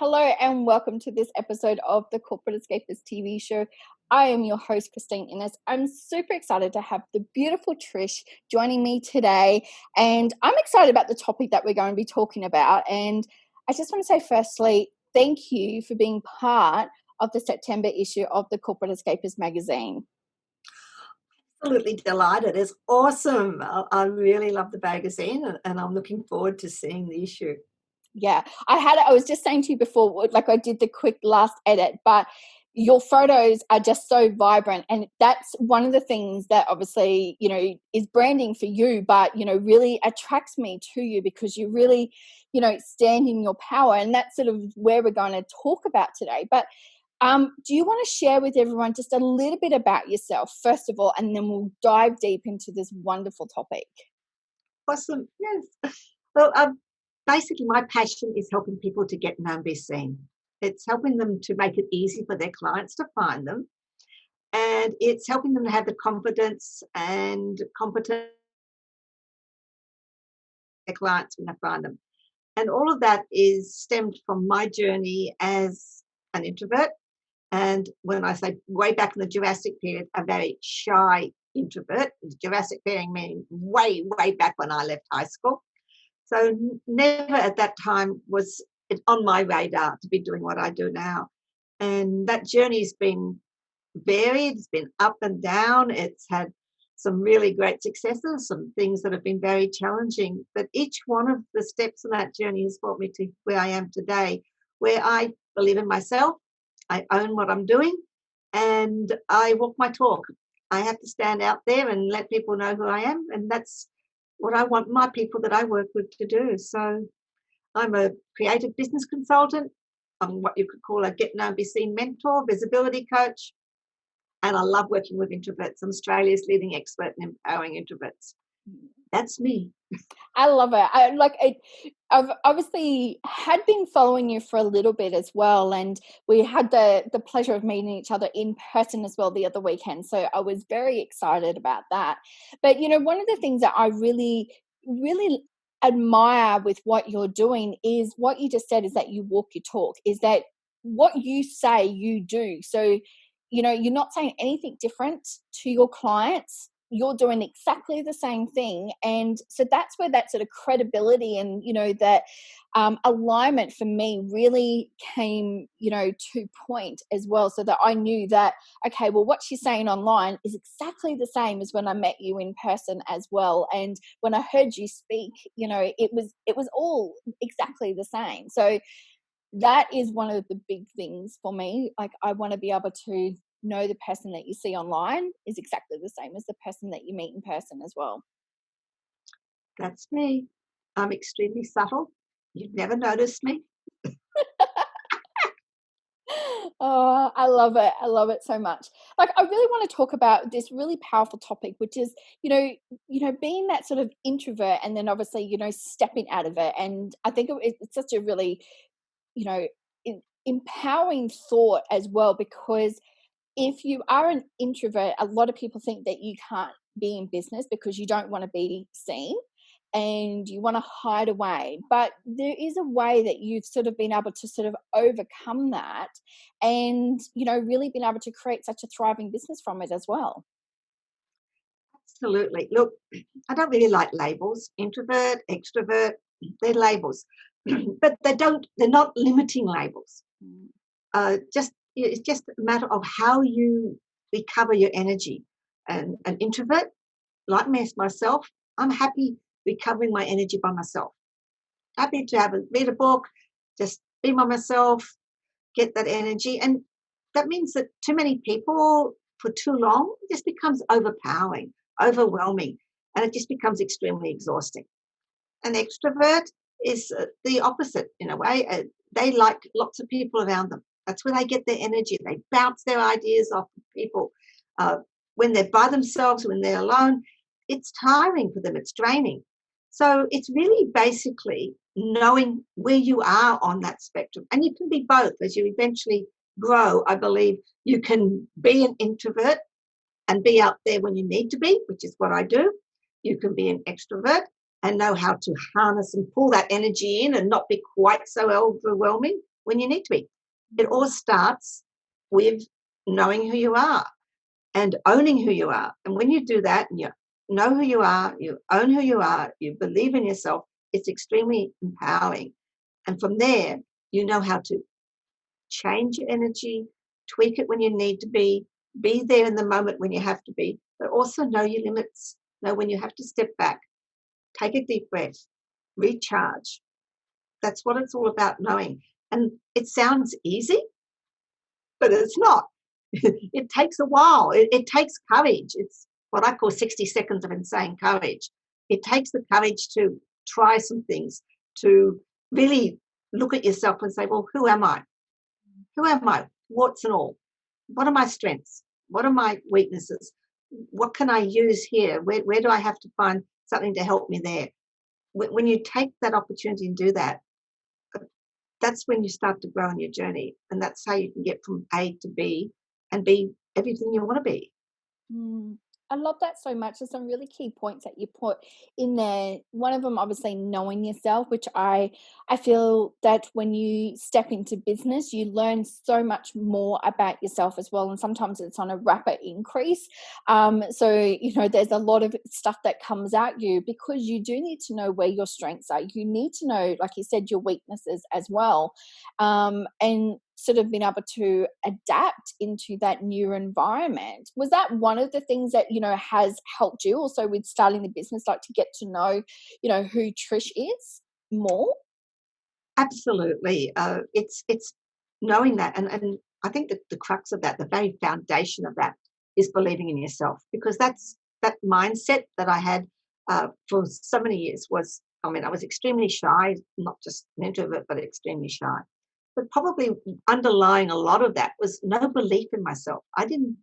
Hello and welcome to this episode of the Corporate Escapists TV show. I am your host, Christine Innes. I'm super excited to have the beautiful Trish joining me today, and I'm excited about the topic that we're going to be talking about. And I just want to say firstly, thank you for being part of the September issue of the Corporate Escapists magazine. Absolutely delighted. It's awesome. I really love the magazine and I'm looking forward to seeing the issue. Yeah, I was just saying to you before, like I did the quick last edit, but your photos are just so vibrant. And that's one of the things that obviously, is branding for you, but, really attracts me to you because you really, stand in your power. And that's sort of where we're going to talk about today. But do you want to share with everyone just a little bit about yourself, first of all, and then we'll dive deep into this wonderful topic? Awesome. Yes. Well, basically my passion is helping people to get known, be seen. It's helping them to make it easy for their clients to find them. And it's helping them to have the confidence and competence their clients when they find them. And all of that is stemmed from my journey as an introvert. And when I say way back in the Jurassic period, a very shy introvert, the Jurassic period meaning way, way back when I left high school. So never at that time was it on my radar to be doing what I do now. And that journey's been varied, it's been up and down. It's had some really great successes, some things that have been very challenging. But each one of the steps in that journey has brought me to where I am today, where I believe in myself, I own what I'm doing, and I walk my talk. I have to stand out there and let people know who I am, and that's what I want my people that I work with to do. So I'm a creative business consultant. I'm what you could call a get known, be seen mentor, visibility coach, and I love working with introverts. I'm Australia's leading expert in empowering introverts. That's me. I love it. I've obviously had been following you for a little bit as well, and we had the pleasure of meeting each other in person as well the other weekend. So I was very excited about that. But one of the things that I really, really admire with what you're doing is what you just said, is that you walk your talk, is that what you say you do. So you're not saying anything different to your clients. You're doing exactly the same thing. And so that's where that sort of credibility and, that alignment for me really came, to point as well, so that I knew that, okay, well, what she's saying online is exactly the same as when I met you in person as well. And when I heard you speak, it was all exactly the same. So that is one of the big things for me. Like, I want to be able to know the person that you see online is exactly the same as the person that you meet in person as well. That's me. I'm extremely subtle. You'd never notice me. Oh, I love it. I love it so much. Like, I really want to talk about this really powerful topic, which is, being that sort of introvert and then obviously, stepping out of it. And I think it's such a really, empowering thought as well, because if you are an introvert, a lot of people think that you can't be in business because you don't want to be seen and you want to hide away. But there is a way that you've sort of been able to sort of overcome that and, really been able to create such a thriving business from it as well. Absolutely. Look, I don't really like labels. Introvert, extrovert, they're labels. But they're not limiting labels. It's just a matter of how you recover your energy. And an introvert, like myself, I'm happy recovering my energy by myself. Happy to read a book, just be by myself, get that energy. And that means that too many people for too long just becomes overpowering, overwhelming, and it just becomes extremely exhausting. An extrovert is the opposite in a way. They like lots of people around them. That's where they get their energy. They bounce their ideas off people. When they're by themselves, when they're alone, it's tiring for them. It's draining. So it's really basically knowing where you are on that spectrum. And you can be both. As you eventually grow, I believe you can be an introvert and be out there when you need to be, which is what I do. You can be an extrovert and know how to harness and pull that energy in and not be quite so overwhelming when you need to be. It all starts with knowing who you are and owning who you are. And when you do that and you know who you are, you own who you are, you believe in yourself, it's extremely empowering. And from there, you know how to change your energy, tweak it when you need to be there in the moment when you have to be, but also know your limits, know when you have to step back, take a deep breath, recharge. That's what it's all about, knowing. And it sounds easy, but it's not. It takes a while. It takes courage. It's what I call 60 seconds of insane courage. It takes the courage to try some things, to really look at yourself and say, well, who am I? Who am I? Warts and all. What are my strengths? What are my weaknesses? What can I use here? Where do I have to find something to help me there? When you take that opportunity and do that, that's when you start to grow in your journey. And that's how you can get from A to B and be everything you want to be. I love that so much. There's some really key points that you put in there. One of them, obviously, knowing yourself, which I feel that when you step into business, you learn so much more about yourself as well. And sometimes it's on a rapid increase. So, there's a lot of stuff that comes at you because you do need to know where your strengths are. You need to know, like you said, your weaknesses as well. And sort of been able to adapt into that new environment. Was that one of the things that, has helped you also with starting the business, like to get to know, who Trish is more? Absolutely. It's knowing that. And I think that the crux of that, the very foundation of that is believing in yourself, because that's that mindset that I had for so many years was, I was extremely shy, not just an introvert, but extremely shy. But probably underlying a lot of that was no belief in myself. I didn't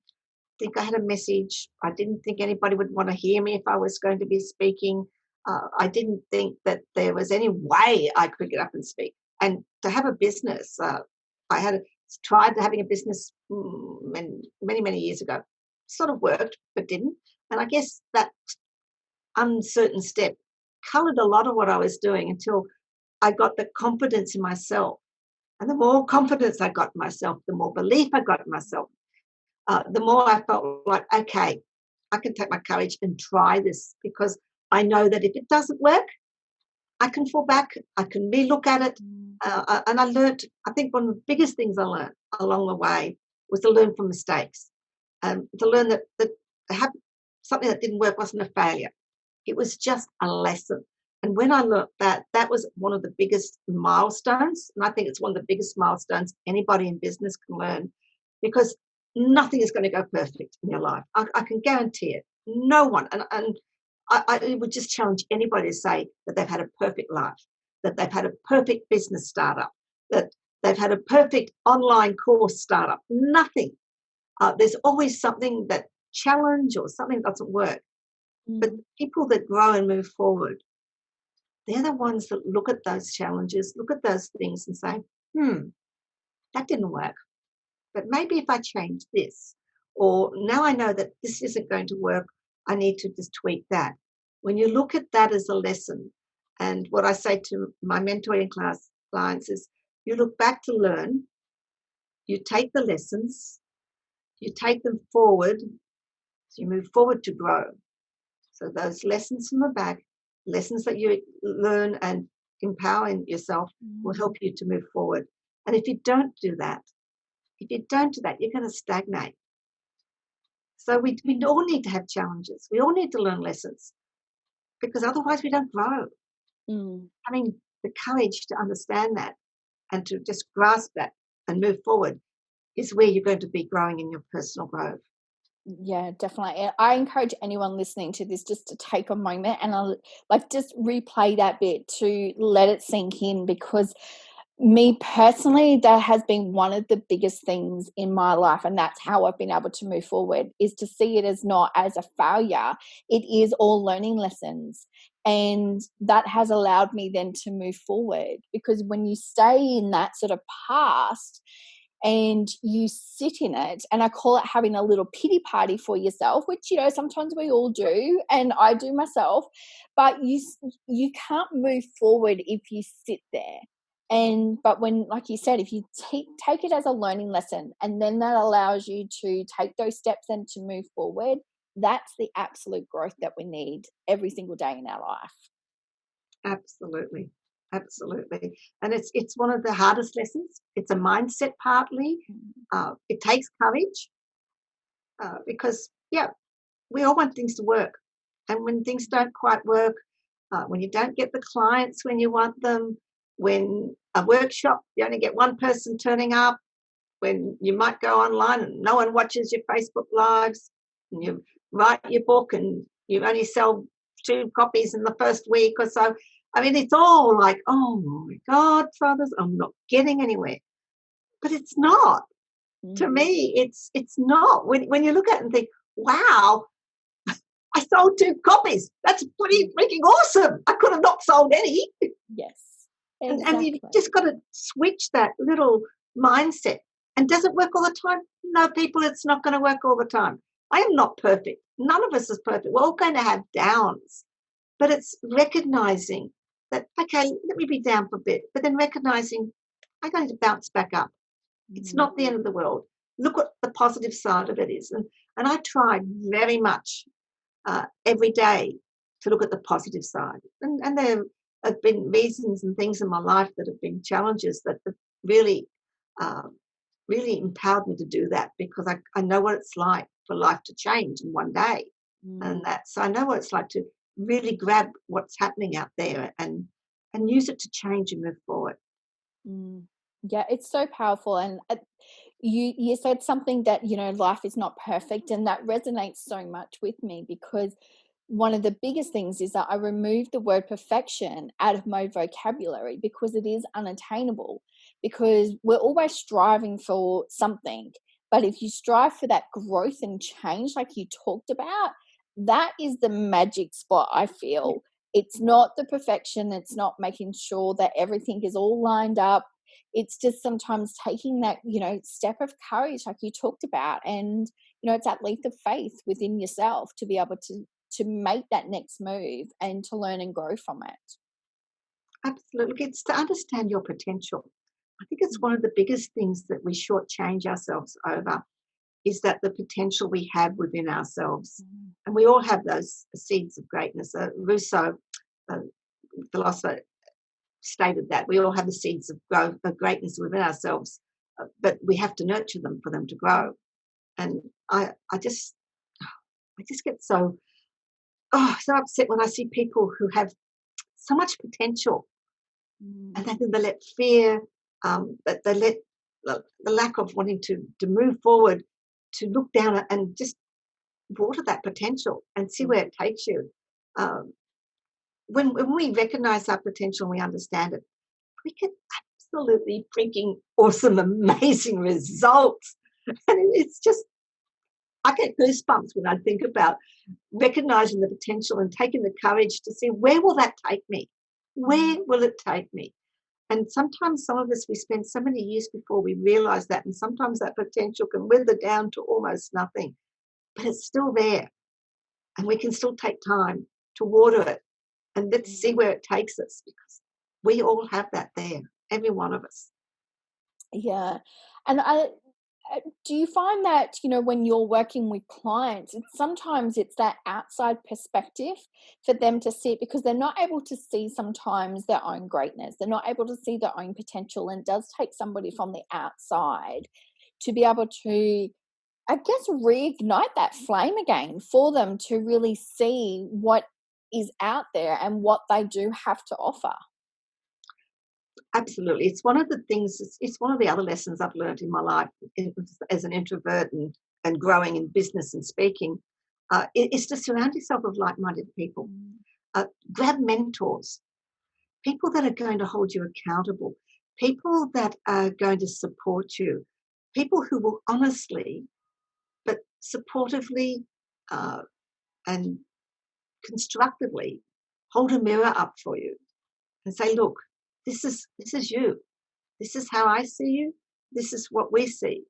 think I had a message. I didn't think anybody would want to hear me if I was going to be speaking. I didn't think that there was any way I could get up and speak. And to have a business, I had tried having a business many, many years ago. Sort of worked, but didn't. And I guess that uncertain step coloured a lot of what I was doing until I got the confidence in myself. And the more confidence I got in myself, the more belief I got in myself, the more I felt like, okay, I can take my courage and try this, because I know that if it doesn't work, I can fall back, I can relook at it. And I learned, I think one of the biggest things I learned along the way was to learn from mistakes, to learn that something that didn't work wasn't a failure. It was just a lesson. And when I learned that, that was one of the biggest milestones. And I think it's one of the biggest milestones anybody in business can learn, because nothing is going to go perfect in your life. I can guarantee it. No one. And I would just challenge anybody to say that they've had a perfect life, that they've had a perfect business startup, that they've had a perfect online course startup. Nothing. There's always something that challenge or something doesn't work. But people that grow and move forward, they're the ones that look at those challenges, look at those things and say, that didn't work. But maybe if I change this, or now I know that this isn't going to work, I need to just tweak that. When you look at that as a lesson, and what I say to my mentoring class clients is, you look back to learn, you take the lessons, you take them forward, so you move forward to grow. So those lessons from the back, lessons that you learn and empower yourself will help you to move forward. And if you don't do that, you're going to stagnate. So we all need to have challenges. We all need to learn lessons, because otherwise we don't grow. Having the courage to understand that and to just grasp that and move forward is where you're going to be growing in your personal growth. Yeah, definitely. I encourage anyone listening to this just to take a moment and just replay that bit to let it sink in, because me personally, that has been one of the biggest things in my life, and that's how I've been able to move forward, is to see it as not as a failure. It is all learning lessons, and that has allowed me then to move forward, because when you stay in that sort of past and you sit in it, and I call it having a little pity party for yourself, which sometimes we all do, and I do myself, but you can't move forward if you sit there. But when, like you said, if you take it as a learning lesson, and then that allows you to take those steps and to move forward, that's the absolute growth that we need every single day in our life. Absolutely. Absolutely. And it's one of the hardest lessons. It's a mindset partly. It takes courage because, yeah, we all want things to work. And when things don't quite work, when you don't get the clients when you want them, when a workshop, you only get one person turning up, when you might go online and no one watches your Facebook lives, and you write your book and you only sell 2 copies in the first week or so. I mean, it's all like, oh my God, fathers, I'm not getting anywhere. But it's not. To me, it's not. When you look at it and think, wow, I sold 2 copies. That's pretty freaking awesome. I could have not sold any. Yes. Exactly. And you've just got to switch that little mindset. And does it work all the time? No, people, it's not going to work all the time. I am not perfect. None of us is perfect. We're all going to have downs. But it's recognizing that, okay, let me be down for a bit, but then recognizing I'm going to bounce back up. It's not the end of the world. Look what the positive side of it is. And I try very much every day to look at the positive side. And there have been reasons and things in my life that have been challenges that have really, really empowered me to do that, because I know what it's like for life to change in one day. And so I know what it's like to really grab what's happening out there and use it to change and move forward. Yeah, it's so powerful. And you said something that, life is not perfect, and that resonates so much with me, because one of the biggest things is that I removed the word perfection out of my vocabulary, because it is unattainable, because we're always striving for something. But if you strive for that growth and change, like you talked about, that is the magic spot, I feel. It's not the perfection. It's not making sure that everything is all lined up. It's just sometimes taking that, step of courage, like you talked about. And, it's that leap of faith within yourself to be able to make that next move and to learn and grow from it. Absolutely. It's to understand your potential. I think it's one of the biggest things that we shortchange ourselves over, is that the potential we have within ourselves. And we all have those seeds of greatness. Rousseau, philosopher, stated that we all have the seeds of greatness within ourselves, but we have to nurture them for them to grow. And I just get so upset when I see people who have so much potential, and then they let fear, that they let the lack of wanting to move forward, to look down and just water that potential and see where it takes you. When we recognize our potential and we understand it, we get absolutely freaking awesome, amazing results. And it's just, I get goosebumps when I think about recognizing the potential and taking the courage to see, where will that take me? Where will it take me? And sometimes some of us, we spend so many years before we realize that, and sometimes that potential can wither down to almost nothing, but it's still there. And we can still take time to water it, and let's see where it takes us, because we all have that there, every one of us. Yeah. And do you find that, when you're working with clients, sometimes it's that outside perspective for them to see it, because they're not able to see sometimes their own greatness. They're not able to see their own potential. And it does take somebody from the outside to be able to, I guess, reignite that flame again for them to really see what is out there and what they do have to offer. Absolutely. It's one of the things, it's one of the other lessons I've learned in my life as an introvert and growing in business and speaking, is to surround yourself with like-minded people. Grab mentors, people that are going to hold you accountable, people that are going to support you, people who will honestly but supportively and constructively hold a mirror up for you and say, look, this is you. This is how I see you. This is what we see.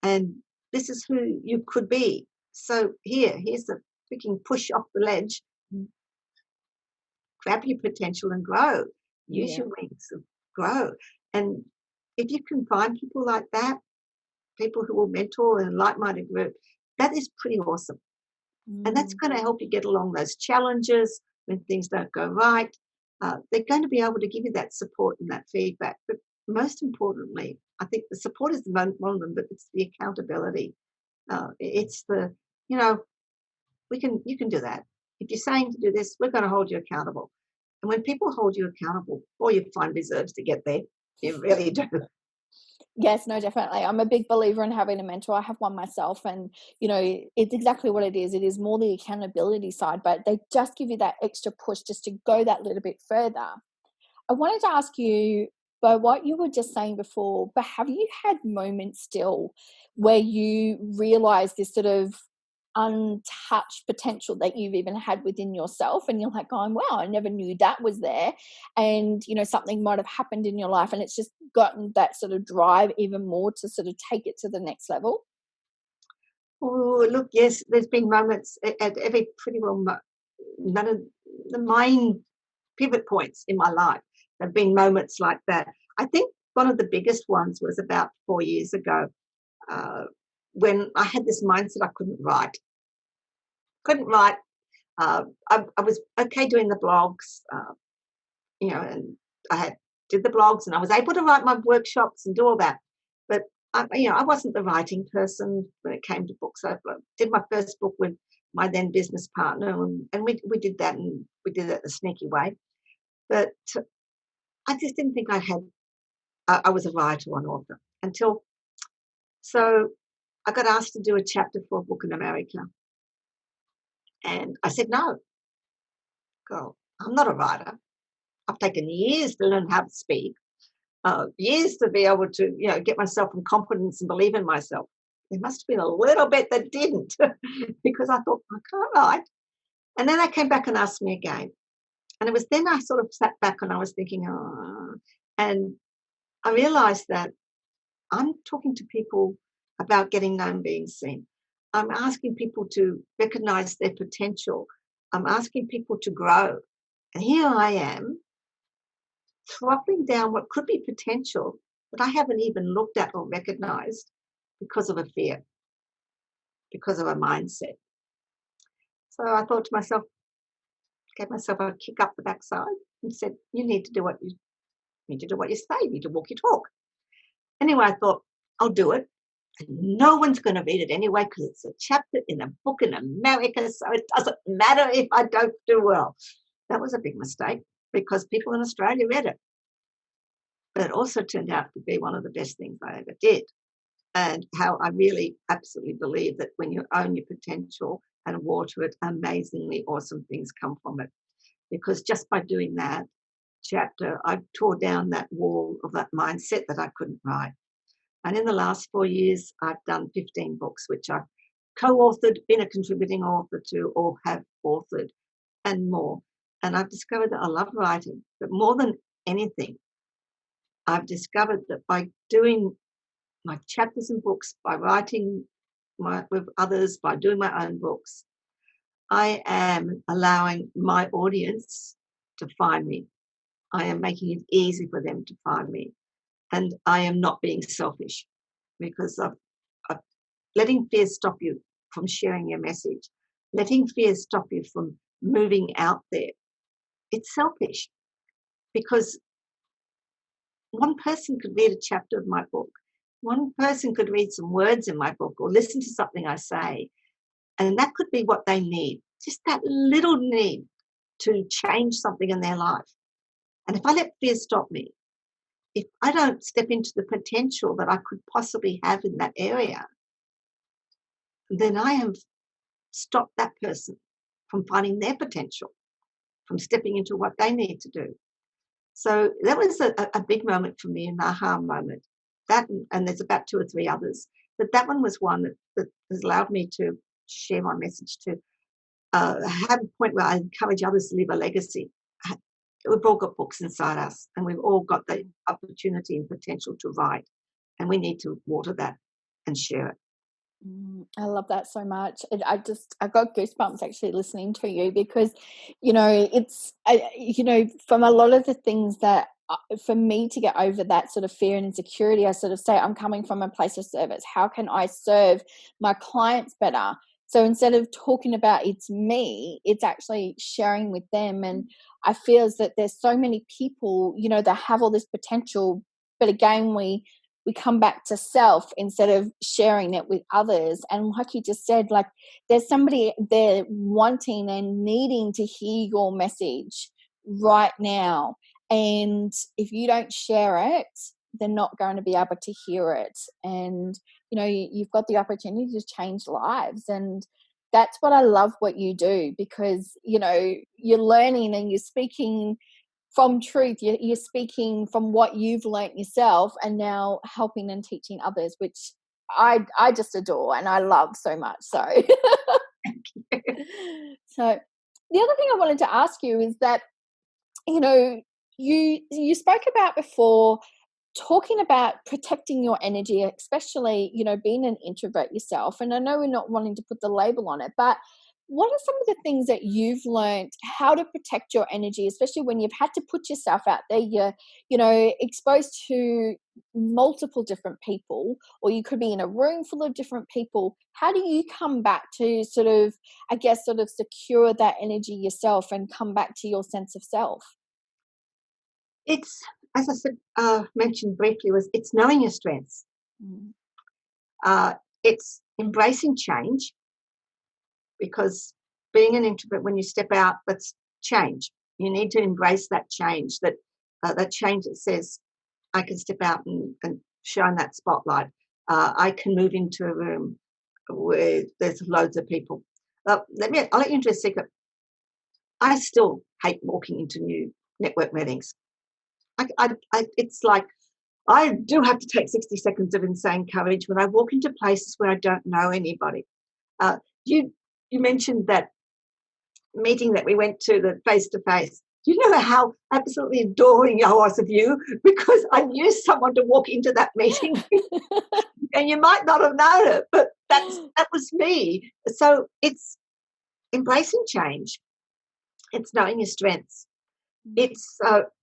And this is who you could be. So here's the freaking push off the ledge. Grab your potential and grow. Use your wings and grow. And if you can find people like that, people who will mentor in a like-minded group, that is pretty awesome. And that's going to help you get along those challenges when things don't go right. They're going to be able to give you that support and that feedback. But most importantly, I think the support is one of them, but it's the accountability. It's the, you know, you can do that. If you're saying to do this, we're going to hold you accountable. And when people hold you accountable, boy, you find reserves to get there. You really do. Yes, no, definitely. I'm a big believer in having a mentor. I have one myself, and you know, it's exactly what it is. It is more the accountability side, but they just give you that extra push just to go that little bit further. I wanted to ask you, by what you were just saying before, but have you had moments still where you realize this sort of untouched potential that you've even had within yourself, and you're like going, wow, I never knew that was there, and you know, something might have happened in your life and it's just gotten that sort of drive even more to sort of take it to the next level? Oh, look, yes, there's been moments at every pretty well none of the main pivot points in my life. There have been moments like that. I think one of the biggest ones was about 4 years ago, uh, when I had this mindset I couldn't write. Couldn't write. I was okay doing the blogs, you know, and did the blogs, and I was able to write my workshops and do all that. But I wasn't the writing person when it came to books. I did my first book with my then business partner, and we did that, and we did it the sneaky way. But I just didn't think I was a writer or an author until, so I got asked to do a chapter for a book in America, and I said no. Girl, I'm not a writer. I've taken years to learn how to speak, years to be able to, get myself in confidence and believe in myself. There must have been a little bit that didn't, because I thought, I can't write. And then they came back and asked me again. And it was then I sort of sat back and I was thinking, and I realized that I'm talking to people about getting known, being seen. I'm asking people to recognize their potential. I'm asking people to grow. And here I am, throttling down what could be potential that I haven't even looked at or recognized because of a fear, because of a mindset. So I thought to myself, gave myself a kick up the backside and said, you need to do what you say, you need to walk your talk. Anyway, I thought, I'll do it. And no one's going to read it anyway because it's a chapter in a book in America, so it doesn't matter if I don't do well. That was a big mistake because people in Australia read it. But it also turned out to be one of the best things I ever did. And how I really absolutely believe that when you own your potential and water it, amazingly awesome things come from it. Because just by doing that chapter, I tore down that wall of that mindset that I couldn't write. And in the last 4 years, I've done 15 books, which I've co-authored, been a contributing author to, or have authored, and more. And I've discovered that I love writing, but more than anything, I've discovered that by doing my chapters and books, by writing with others, by doing my own books, I am allowing my audience to find me. I am making it easy for them to find me. And I am not being selfish because of letting fear stop you from sharing your message, letting fear stop you from moving out there. It's selfish because one person could read a chapter of my book. One person could read some words in my book or listen to something I say. And that could be what they need, just that little need to change something in their life. And if I let fear stop me, if I don't step into the potential that I could possibly have in that area, then I have stopped that person from finding their potential, from stepping into what they need to do. So that was a big moment for me, an aha moment. That, and there's about 2 or 3 others, but that one was one that has allowed me to share my message, to have a point where I encourage others to leave a legacy. We've all got books inside us, and we've all got the opportunity and potential to write, and we need to water that and share it. I love that so much. I got goosebumps actually listening to you because, it's, from a lot of the things that for me to get over that sort of fear and insecurity, I sort of say, I'm coming from a place of service. How can I serve my clients better? So instead of talking about it's me, it's actually sharing with them. And I feel that there's so many people, you know, that have all this potential, but again, we come back to self instead of sharing it with others. And like you just said, like there's somebody there wanting and needing to hear your message right now. And if you don't share it, they're not going to be able to hear it. And, you know, you've got the opportunity to change lives. And that's what I love what you do, because, you know, you're learning and you're speaking from truth. You're speaking from what you've learnt yourself and now helping and teaching others, which I just adore and I love so much. So, so the other thing I wanted to ask you is that, you know, you spoke about before talking about protecting your energy, especially, you know, being an introvert yourself. And I know we're not wanting to put the label on it, but what are some of the things that you've learned how to protect your energy, especially when you've had to put yourself out there, you're, you know, exposed to multiple different people, or you could be in a room full of different people. How do you come back to sort of, I guess, sort of secure that energy yourself and come back to your sense of self? It's, as I said, mentioned briefly, it's knowing your strengths. It's embracing change, because being an introvert, when you step out, that's change. You need to embrace that change, that change that says, I can step out and shine that spotlight. I can move into a room where there's loads of people. I'll let you into a secret. I still hate walking into new network meetings. It's like I do have to take 60 seconds of insane courage when I walk into places where I don't know anybody. You mentioned that meeting that we went to, the face-to-face. Do you know how absolutely adoring I was of you? Because I knew someone to walk into that meeting. And you might not have known it, but that was me. So it's embracing change. It's knowing your strengths. It's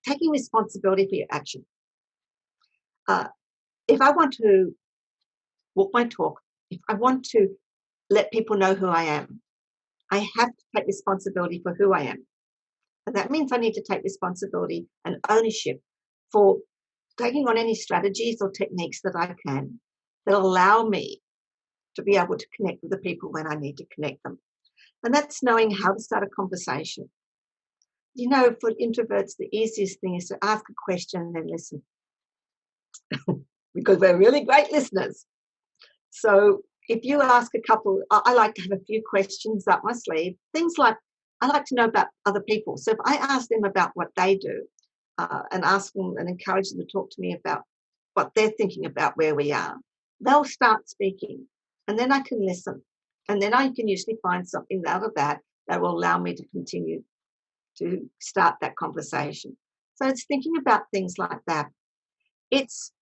taking responsibility for your action. If I want to walk my talk, if I want to let people know who I am, I have to take responsibility for who I am. And that means I need to take responsibility and ownership for taking on any strategies or techniques that I can that allow me to be able to connect with the people when I need to connect them. And that's knowing how to start a conversation. You know, for introverts, the easiest thing is to ask a question and then listen. Because we're really great listeners. So if you ask a couple, I like to have a few questions up my sleeve, things like, I like to know about other people. So if I ask them about what they do and ask them and encourage them to talk to me about what they're thinking about where we are, they'll start speaking and then I can listen. And then I can usually find something out of that will allow me to continue to start that conversation. So it's thinking about things like that. It's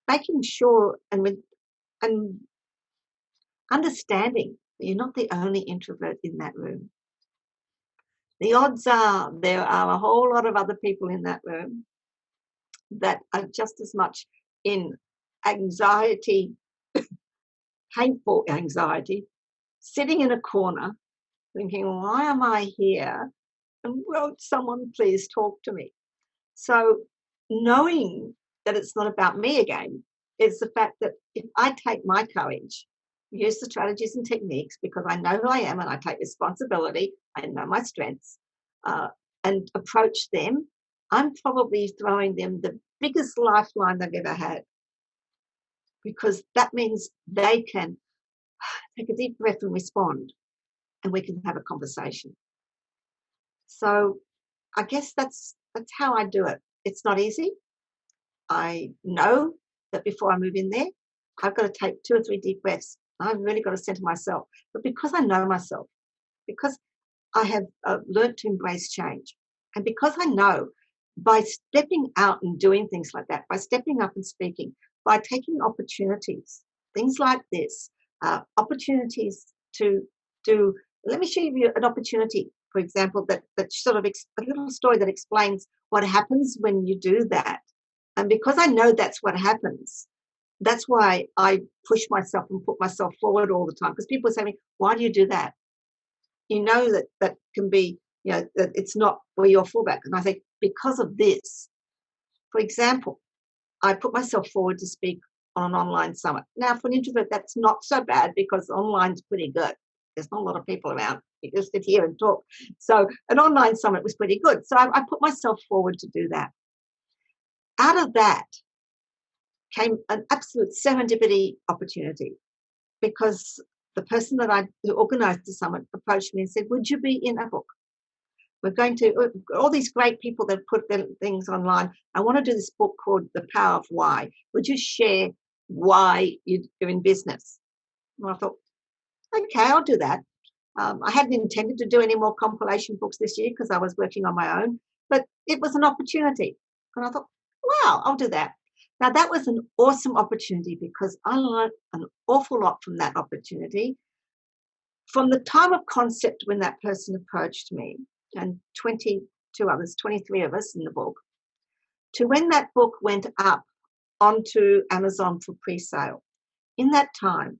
making sure and understanding that you're not the only introvert in that room. The odds are there are a whole lot of other people in that room that are just as much in anxiety, painful anxiety, sitting in a corner thinking, why am I here? And won't someone please talk to me? So knowing that it's not about me again is the fact that if I take my courage, use the strategies and techniques because I know who I am and I take responsibility, I know my strengths, and approach them, I'm probably throwing them the biggest lifeline they've ever had, because that means they can take a deep breath and respond and we can have a conversation. So I guess that's how I do it. It's not easy. I know that before I move in there, I've got to take 2 or 3 deep breaths. I've really got to center myself. But because I know myself, because I have learned to embrace change, and because I know by stepping out and doing things like that, by stepping up and speaking, by taking opportunities, things like this, opportunities to do, let me show you an opportunity, for example, that sort of a little story that explains what happens when you do that, and because I know that's what happens, that's why I push myself and put myself forward all the time. Because people say to me, why do you do that? You know that can be, that it's not where you're fallback. And I think because of this, for example, I put myself forward to speak on an online summit. Now, for an introvert, that's not so bad because online's pretty good. There's not a lot of people around. You just sit here and talk. So an online summit was pretty good. So I put myself forward to do that. Out of that came an absolute serendipity opportunity, because the person who organized the summit approached me and said, would you be in a book? We're going to, all these great people that put their things online. I want to do this book called The Power of Why. Would you share why you're in business? And I thought, okay, I'll do that. I hadn't intended to do any more compilation books this year because I was working on my own, but it was an opportunity. And I thought, wow, I'll do that. Now, that was an awesome opportunity because I learned an awful lot from that opportunity. From the time of concept when that person approached me, and 23 of us in the book, to when that book went up onto Amazon for pre-sale. In that time,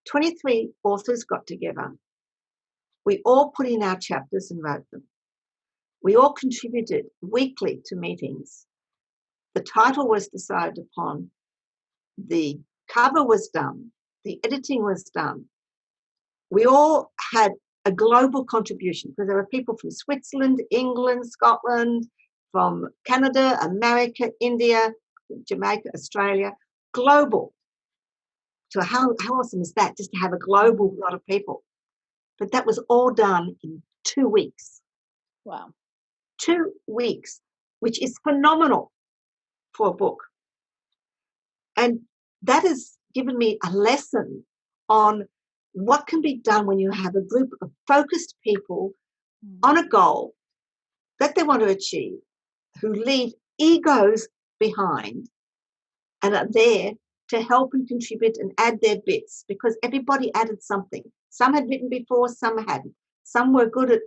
23 authors got together. We all put in our chapters and wrote them. We all contributed weekly to meetings. The title was decided upon. The cover was done. The editing was done. We all had a global contribution because there were people from Switzerland, England, Scotland, from Canada, America, India, Jamaica, Australia, global. So how awesome is that, just to have a global lot of people? But that was all done in 2 weeks. Wow. 2 weeks, which is phenomenal for a book. And that has given me a lesson on what can be done when you have a group of focused people on a goal that they want to achieve, who leave egos behind and are there to help and contribute and add their bits, because everybody added something. Some had written before, some hadn't. Some were good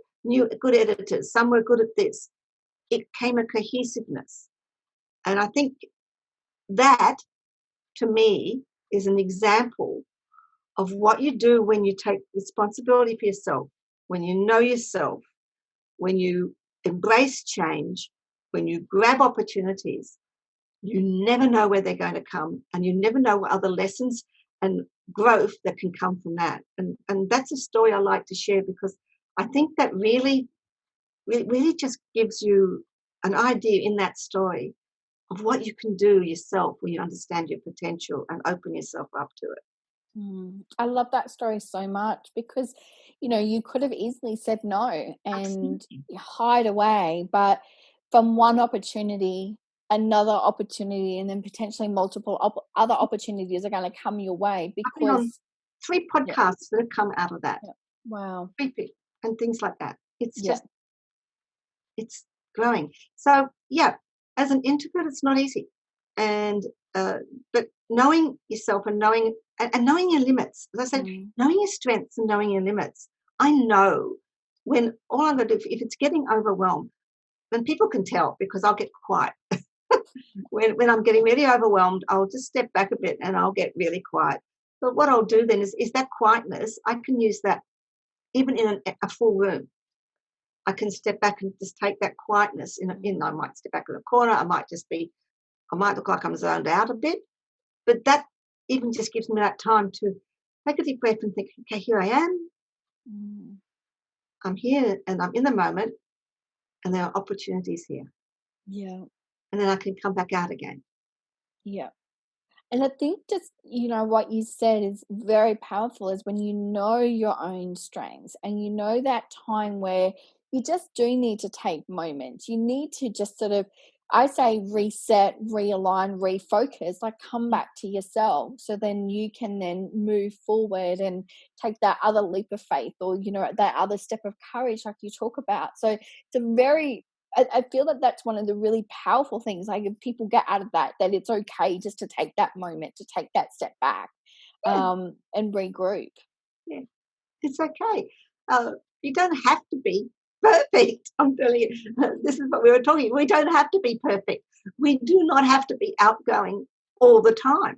editors, some were good at this. It came a cohesiveness. And I think that, to me, is an example of what you do when you take responsibility for yourself, when you know yourself, when you embrace change, when you grab opportunities. You never know where they're going to come, and you never know what other lessons and growth that can come from that. And that's a story I like to share, because I think that really just gives you an idea in that story of what you can do yourself when you understand your potential and open yourself up to it. I love that story so much, because you could have easily said no and Absolutely. hide away, but from one opportunity, another opportunity, and then potentially multiple other opportunities are going to come your way, I've been on because 3 podcasts that have come out of that. Wow. 3 people and things like that. It's Yeah. just, it's growing. So yeah, as an introvert, it's not easy. And but knowing yourself and knowing your limits, as I said, knowing your strengths and knowing your limits. I know when all I'm going to do, if it's getting overwhelmed, then people can tell, because I'll get quiet. when I'm getting really overwhelmed, I'll just step back a bit and I'll get really quiet. But what I'll do then is that quietness, I can use that even in a full room. I can step back and just take that quietness I might step back in a corner. I might look like I'm zoned out a bit, but that even just gives me that time to take a deep breath and think, okay, here I am. I'm here and I'm in the moment, and there are opportunities here. Yeah. And then I can come back out again. Yeah. And I think just, what you said is very powerful, is when you know your own strengths and you know that time where you just do need to take moments. You need to just sort of, I say, reset, realign, refocus, like come back to yourself, so then you can then move forward and take that other leap of faith, or, that other step of courage like you talk about. So it's a very, I feel that that's one of the really powerful things, like, if people get out of that it's okay just to take that moment, to take that step back, and regroup. Yeah, it's okay. You don't have to be perfect. I'm telling you, this is what we were talking. We don't have to be perfect. We do not have to be outgoing all the time.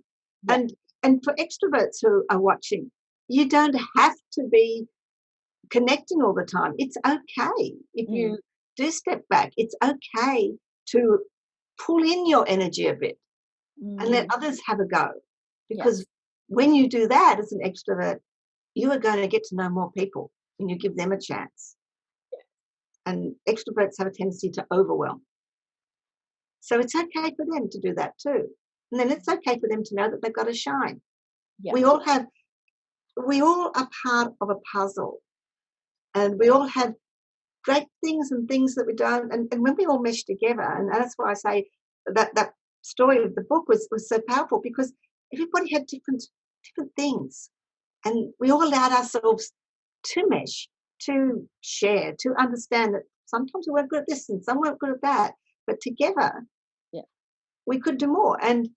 Yeah. And for extroverts who are watching, you don't have to be connecting all the time. It's okay if you do step back. It's okay to pull in your energy a bit and let others have a go. Because when you do that as an extrovert, you are going to get to know more people when you give them a chance. And extroverts have a tendency to overwhelm. So it's okay for them to do that too. And then it's okay for them to know that they've got to shine. Yeah. We all are part of a puzzle. And we all have great things and things that we don't. And when we all mesh together, and that's why I say that story of the book was so powerful, because everybody had different things. And we all allowed ourselves to mesh, to share, to understand that sometimes we weren't good at this and some weren't good at that. But together, we could do more. And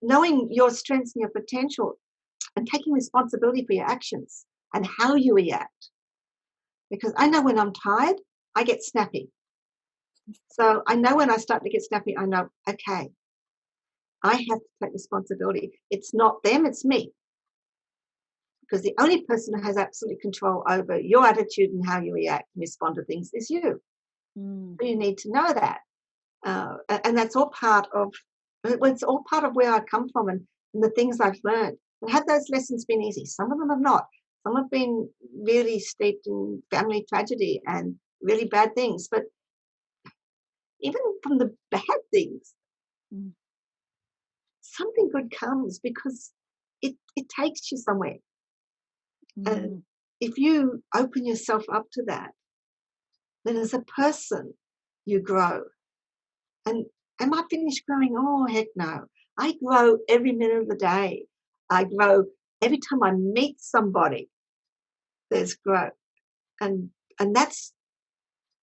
knowing your strengths and your potential and taking responsibility for your actions and how you react. Because I know when I'm tired, I get snappy. So I know when I start to get snappy, I know, okay, I have to take responsibility. It's not them, it's me. Because the only person who has absolute control over your attitude and how you react and respond to things is you. So you need to know that. And that's all part of, it's all part of where I come from and the things I've learned. And have those lessons been easy? Some of them have not. Some have been really steeped in family tragedy and really bad things. But even from the bad things, something good comes because it takes you somewhere. And if you open yourself up to that, then as a person, you grow. And am I finished growing? Oh, heck no. I grow every minute of the day. I grow every time I meet somebody. There's growth. And that's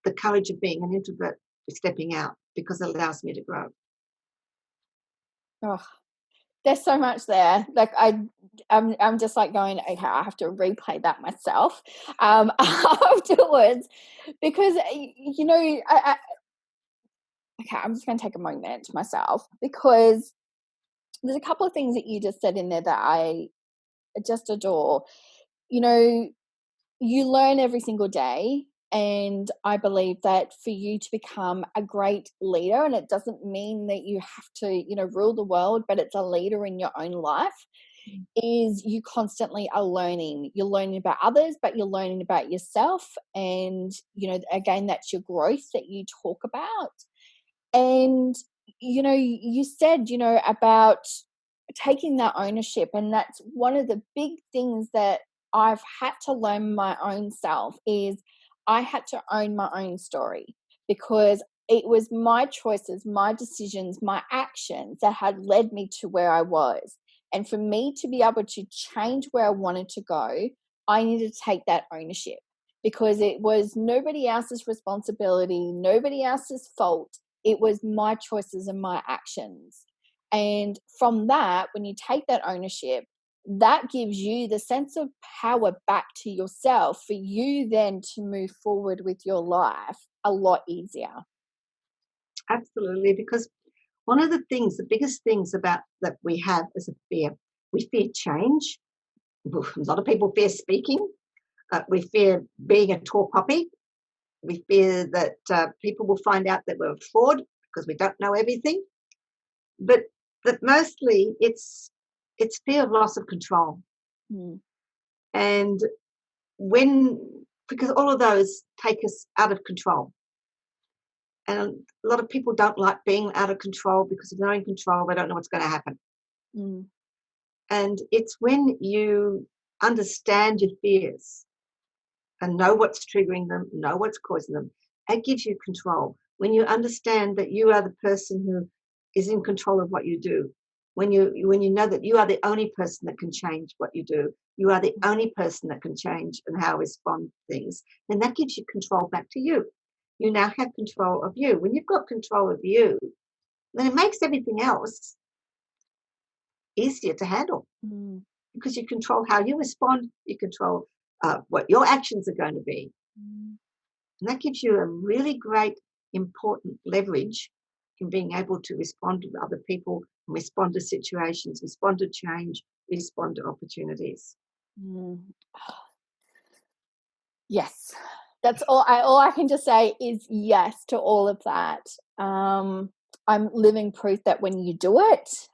the courage of being an introvert, stepping out, because it allows me to grow. Oh, there's so much there. Like I'm just like going, okay, I have to replay that myself afterwards, because you know, okay, I'm just going to take a moment myself, because there's a couple of things that you just said in there that I just adore. You know, you learn every single day. And I believe that for you to become a great leader, and it doesn't mean that you have to, you know, rule the world, but it's a leader in your own life, is you constantly are learning. You're learning about others, but you're learning about yourself. And, you know, again, that's your growth that you talk about. And, you know, you said, you know, about taking that ownership. And that's one of the big things that I've had to learn my own self, is I had to own my own story, because it was my choices, my decisions, my actions that had led me to where I was. And for me to be able to change where I wanted to go, I needed to take that ownership, because it was nobody else's responsibility, nobody else's fault. It was my choices and my actions. And from that, when you take that ownership, that gives you the sense of power back to yourself, for you then to move forward with your life a lot easier. Absolutely, because one of the things, the biggest things about that we have is a fear. We fear change. A lot of people fear speaking. We fear being a tall poppy. We fear that people will find out that we're a fraud because we don't know everything. But mostly it's fear of loss of control. And because all of those take us out of control. And a lot of people don't like being out of control, because if they're in control, they don't know what's going to happen. And it's when you understand your fears and know what's triggering them, know what's causing them, it gives you control. When you understand that you are the person who is in control of what you do, when you know that you are the only person that can change what you do, you are the only person that can change and how respond to things, then that gives you control back to you. You now have control of you. When you've got control of you, then it makes everything else easier to handle, because you control how you respond, you control what your actions are going to be. And that gives you a really great, important leverage in being able to respond to other people, respond to situations, respond to change, respond to opportunities. Mm. Yes, that's all I can just say is yes to all of that. I'm living proof that when you do it,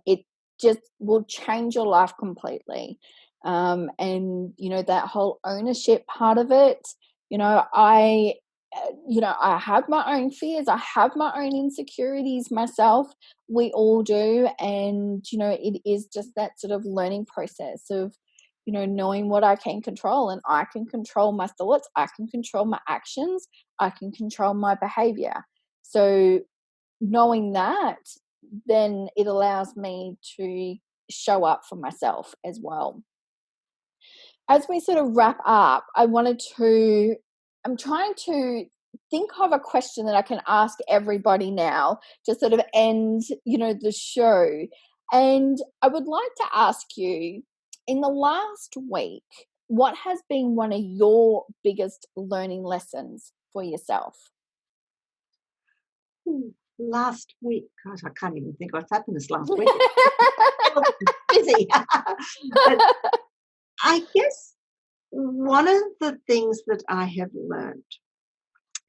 it just will change your life completely. And that whole ownership part of it, I I have my own fears, I have my own insecurities myself. We all do. And it is just that sort of learning process of knowing what I can control. And I can control my thoughts, I can control my actions, I can control my behavior. So knowing that, then it allows me to show up for myself as well. As we sort of wrap up, I'm trying to think of a question that I can ask everybody now to sort of end, the show. And I would like to ask you, in the last week, what has been one of your biggest learning lessons for yourself? Last week, gosh, I can't even think what's happened this last week. Busy. But I guess one of the things that I have learned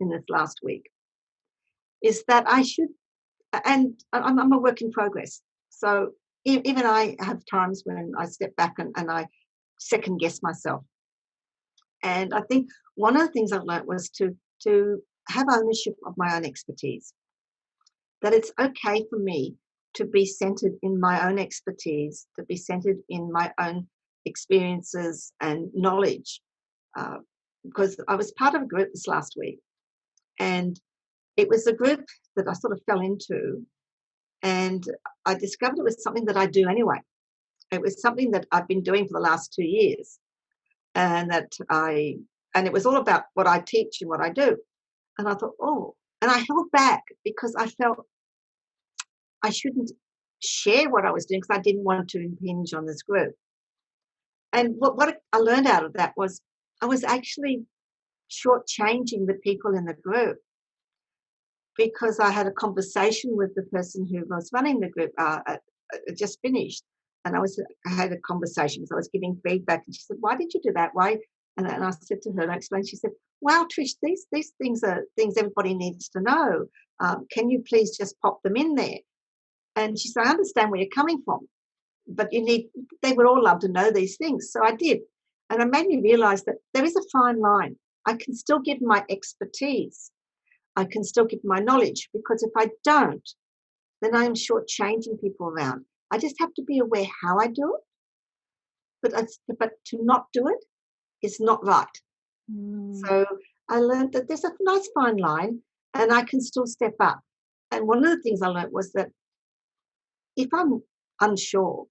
in this last week is that I should, and I'm a work in progress. So even I have times when I step back and I second guess myself. And I think one of the things I've learned was to have ownership of my own expertise. That it's okay for me to be centered in my own expertise, to be centered in my own experiences and knowledge. Because I was part of a group this last week, and it was a group that I sort of fell into, and I discovered it was something that I do anyway. It was something that I've been doing for the last 2 years, and and it was all about what I teach and what I do. And I thought, oh, and I held back because I felt I shouldn't share what I was doing because I didn't want to impinge on this group. And what I learned out of that was I was actually shortchanging the people in the group, because I had a conversation with the person who was running the group, just finished, and I had a conversation, so I was giving feedback, and she said, "Why did you do that? Why?" And I said to her, and I explained. She said, "Wow, Trish, these things are things everybody needs to know. Can you please just pop them in there?" And she said, "I understand where you're coming from, but they would all love to know these things." So I did. And it made me realize that there is a fine line. I can still give my expertise. I can still give my knowledge, because if I don't, then I'm shortchanging people around. I just have to be aware how I do it, but to not do it is not right. So I learned that there's a nice fine line, and I can still step up. And one of the things I learned was that if I'm unsure,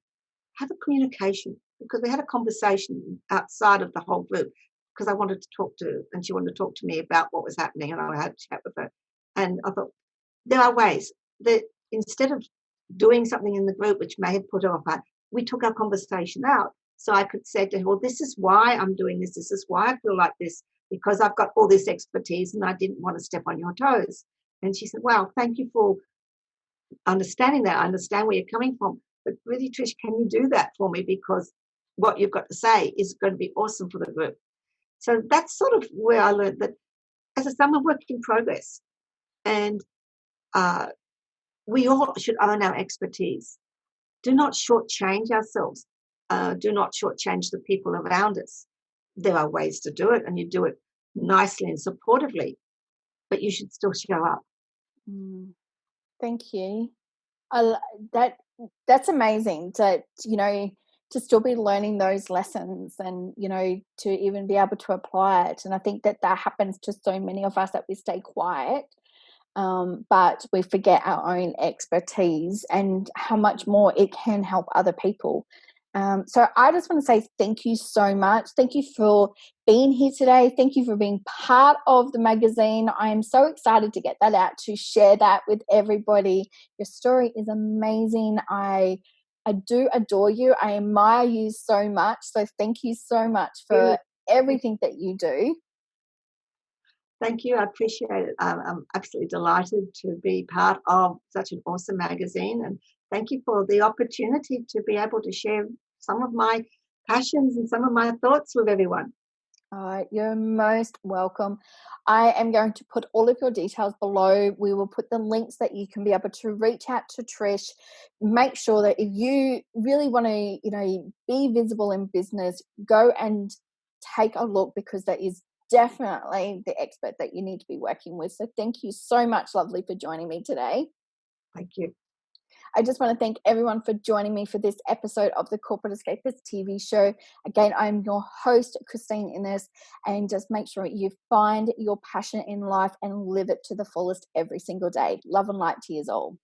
have a communication, because we had a conversation outside of the whole group, because I wanted to talk to, and she wanted to talk to me about what was happening, and I had a chat with her. And I thought, there are ways that instead of doing something in the group which may have put her off, we took our conversation out. So I could say to her, well, this is why I'm doing this. This is why I feel like this, because I've got all this expertise and I didn't want to step on your toes. And she said, wow, thank you for understanding that. I understand where you're coming from. But really, Trish, can you do that for me? Because what you've got to say is going to be awesome for the group. So that's sort of where I learned that, as I said, I'm a work in progress. And we all should own our expertise. Do not shortchange ourselves. Do not shortchange the people around us. There are ways to do it, and you do it nicely and supportively, but you should still show up. Thank you. That's amazing to still be learning those lessons, and to even be able to apply it. And I think that happens to so many of us, that we stay quiet, but we forget our own expertise and how much more it can help other people. So I just want to say thank you so much. Thank you for being here today. Thank you for being part of the magazine. I am so excited to get that out, to share that with everybody. Your story is amazing. I do adore you. I admire you so much. So thank you so much for everything that you do. Thank you. I appreciate it. I'm absolutely delighted to be part of such an awesome magazine. And thank you for the opportunity to be able to share some of my passions and some of my thoughts with everyone. You're most welcome. I am going to put all of your details below. We will put the links that you can be able to reach out to Trish. Make sure that if you really want to, be visible in business, go and take a look, because that is definitely the expert that you need to be working with. So thank you so much, lovely, for joining me today. Thank you. I just want to thank everyone for joining me for this episode of the Corporate Escapists TV show. Again, I'm your host, Christine Innes, and just make sure you find your passion in life and live it to the fullest every single day. Love and light to you all.